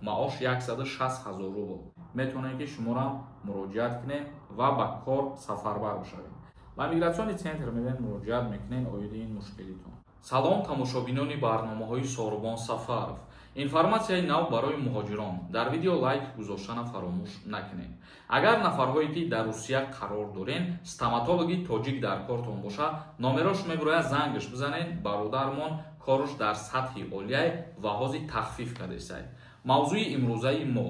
маош 160 000 рубл. метавонед ки шуморо муроҷиат кунед ва ба кор сафарбар бишавед. ба мигратсиони центр мебинед, муроҷиат мекунед оиди ин мушкилитон. салом тамошобинони барномаҳои Сорубон Сафаров. информатсияи нав барои муҳоҷирон. дар видео лайк гузоштана фаромӯш накунед. агар нафарҳое ки дар Русия қарор дорен, стоматологи тоҷик дар кортон боша, номерош мебурояд зангаш бизанед, бародармон корш дар сатҳи олия ва ҳози тахфиф кардесай. мавзӯи имрӯзаи мо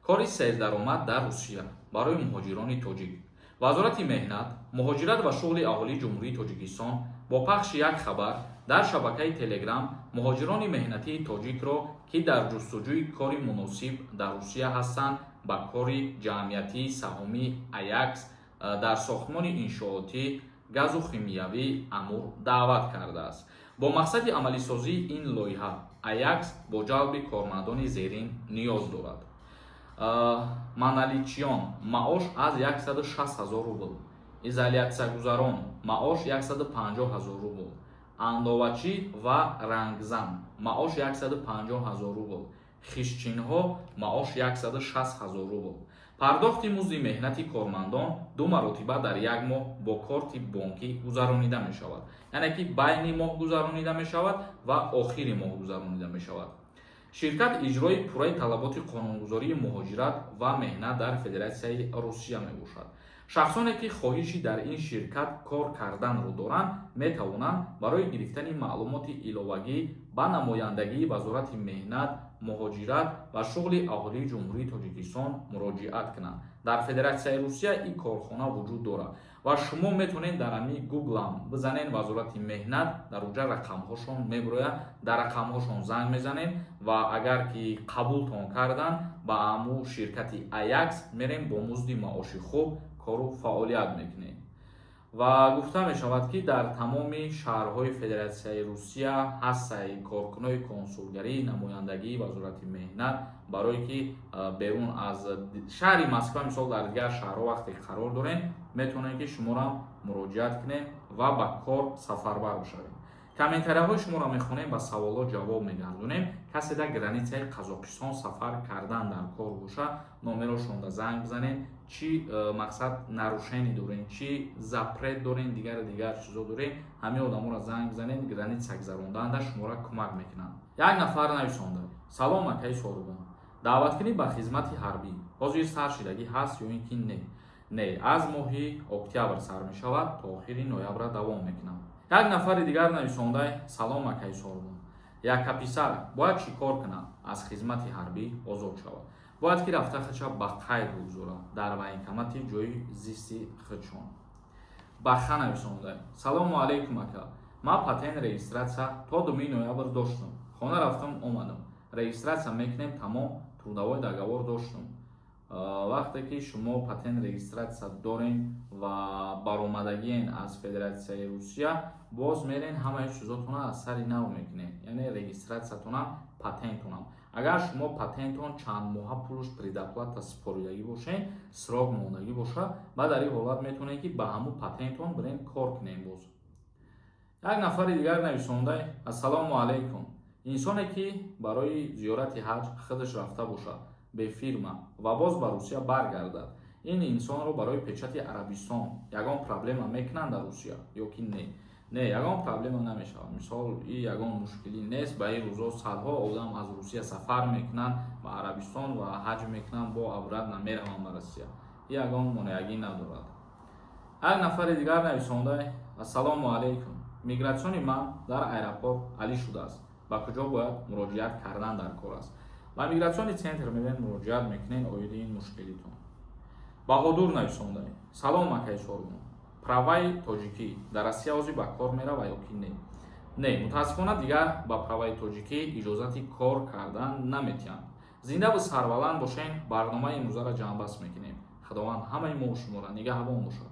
кори сердаромад дар Русия барои муҳоҷирони тоҷик. вазорати меҳнат, муҳоҷират ва шуғли аҳолии ҷумҳурии Тоҷикистон бо пахши як хабар дар шабакаи Telegram муҳоҷирони меҳнатии тоҷикро, ки дар ҷустуҷӯи кори муносиб дар Русия ҳастанд, ба кори ҷамъиятии саҳомӣ Ajax дар сохтмони иншоотӣ газу химиявӣ Амур даъват кардааст. бо мақсади амалисозии ин лоиҳа Ajax бо ҷалби кормандони зерин ниёз дорад. маналичиён маош аз 160 000 рубл, изолясиягузарон маош 150 000 рубл, андовачӣ ва рангзан маош 150 000 рубл, хишчинҳо маош 160 000 рубл. пардохти музди меҳнати кормандон 2 маротиба дар як моҳ бо корти бонкӣ гузаронида мешавад, яъне ки байни моҳ гузаронида мешавад ва охири моҳ гузаронида мешавад. ширкат иҷрои пурраи талаботи қонунгузории муҳоҷират ва меҳнат дар Федератсияи Русия мебошад. шахсоне ки хоҳиши дар ин ширкат кор карданро доранд, метавонанд барои гирифтани маълумоти иловагӣ ба намояндагии Вазорати меҳнат, муҳоҷират ва шуғли аҳолии ҷумҳурии Тоҷикистон муроҷиат кунанд. дар Федератсияи Русия ин корхона вуҷуд дорад ва шумо метавонед дар ҳамин гуглам бизанед Вазорати меҳнат, дар уҷа рақамҳошон мебурояд, дар рақамҳошон занг мезанед ва агар ки қабултон кардан ба ҳаму ширкати Ajax мерем бо музди маоши хуб кору фаъолият мекунед. ва гуфта мешавад ки дар тамоми шаҳрҳои Федератсияи Русия ҳастаи коркунҳои консулгарии намояндагии Вазорати меҳнат, барое ки берун аз шаҳри Москва мисол дар дигар шаҳрҳо вақте қарор дорен, метавонед ки шуморо муроҷиат кунед ва ба кор сафарбар бишавед. комментарияҳои шуморо мехонем, ба саволот ҷавоб мегардонем. касе дар границаи Қазоқистон сафар кардан дар кор боша, номерошонда занг бизанед, чӣ мақсад нарушение дорен, чӣ запрет дорен, дигар чизо дорен, ҳамин одаморо занг бизанед, граница гузаронданда шуморо кӯмак мекунанд. як нафар нависонда: салом акаи Сорубон, даъваткунӣ ба хизмати ҳарбӣ ҳозир сар шидагӣ ҳаст ё ин ки не? Не, аз моҳи октябр сар мешавад, то охири ноябр давом мекунад. як нафари дигар нависонда: салом акаи Сорубон, яка писар бояд чӣ кор кунад аз хизмати ҳарбӣ озод шавад? бояд ки рафтахаша ба қайд бигузорад дар военкомати ҷои зисти худшон. баха нависонда: салому алейкум ака, ман патент регистратсия то 2 ноябр доштам, хона рафтам омадам, регистратсия мекунем тамом, трудовой договор доштам. вақте ки шумо патент регистратсия дорен ва баромадагиен аз Федератсияи Русия, боз мерен ҳамаи чизотона аз сари нав мекунед, яъне регистратсиятонам, патентонам. агар шумо патентон чанд моҳа пулш предоплата супоридагӣ бошед, срок мондагӣ боша, ба дар ин ҳолат метавонед ки ба ҳамун патентон бирен кор кунед. боз як нафари дигар нависонда: ассалому алейкум, инсоне ки барои зиёрати ҳаҷ худаш рафта бошад бе фирма ва боз ба Русия баргардад, ин инсонро барои печати Арабистон ягон проблема мекунанд дар Русия ё ки не? Не, ягон проблема намешавад. мисол ин ягон мушкилӣ нест. ба ин рӯзо садҳо одам аз Русия сафар мекунанд ба Арабистон ва ҳаҷ мекунанд, бо аврат намераванд ба Русия. ин ягон монеагӣ надорад. як нафари дигар нависонда: ассалому алейкум, мигратсиони ман дар аэропорт алӣ шудааст, ба куҷо бояд муроҷиат кардан дар кор аст? ба мигратсиони центр мебинед, муроҷиат мекунед оиди ин мушкилитон. баҳодур нависонда: салом акаи Сорубон, праваи тоҷикӣ дар Россия ҳозир ба кор мерава ё ки не? Не, мутаассифона дигар ба праваи тоҷикӣ иҷозати кор кардан наметиҳанд. зинда ва сарбаланд бошен. барномаи имрӯзаро ҷамъбаст мекунем. худованд ҳамаи мо шуморо nigaҳбон бошад.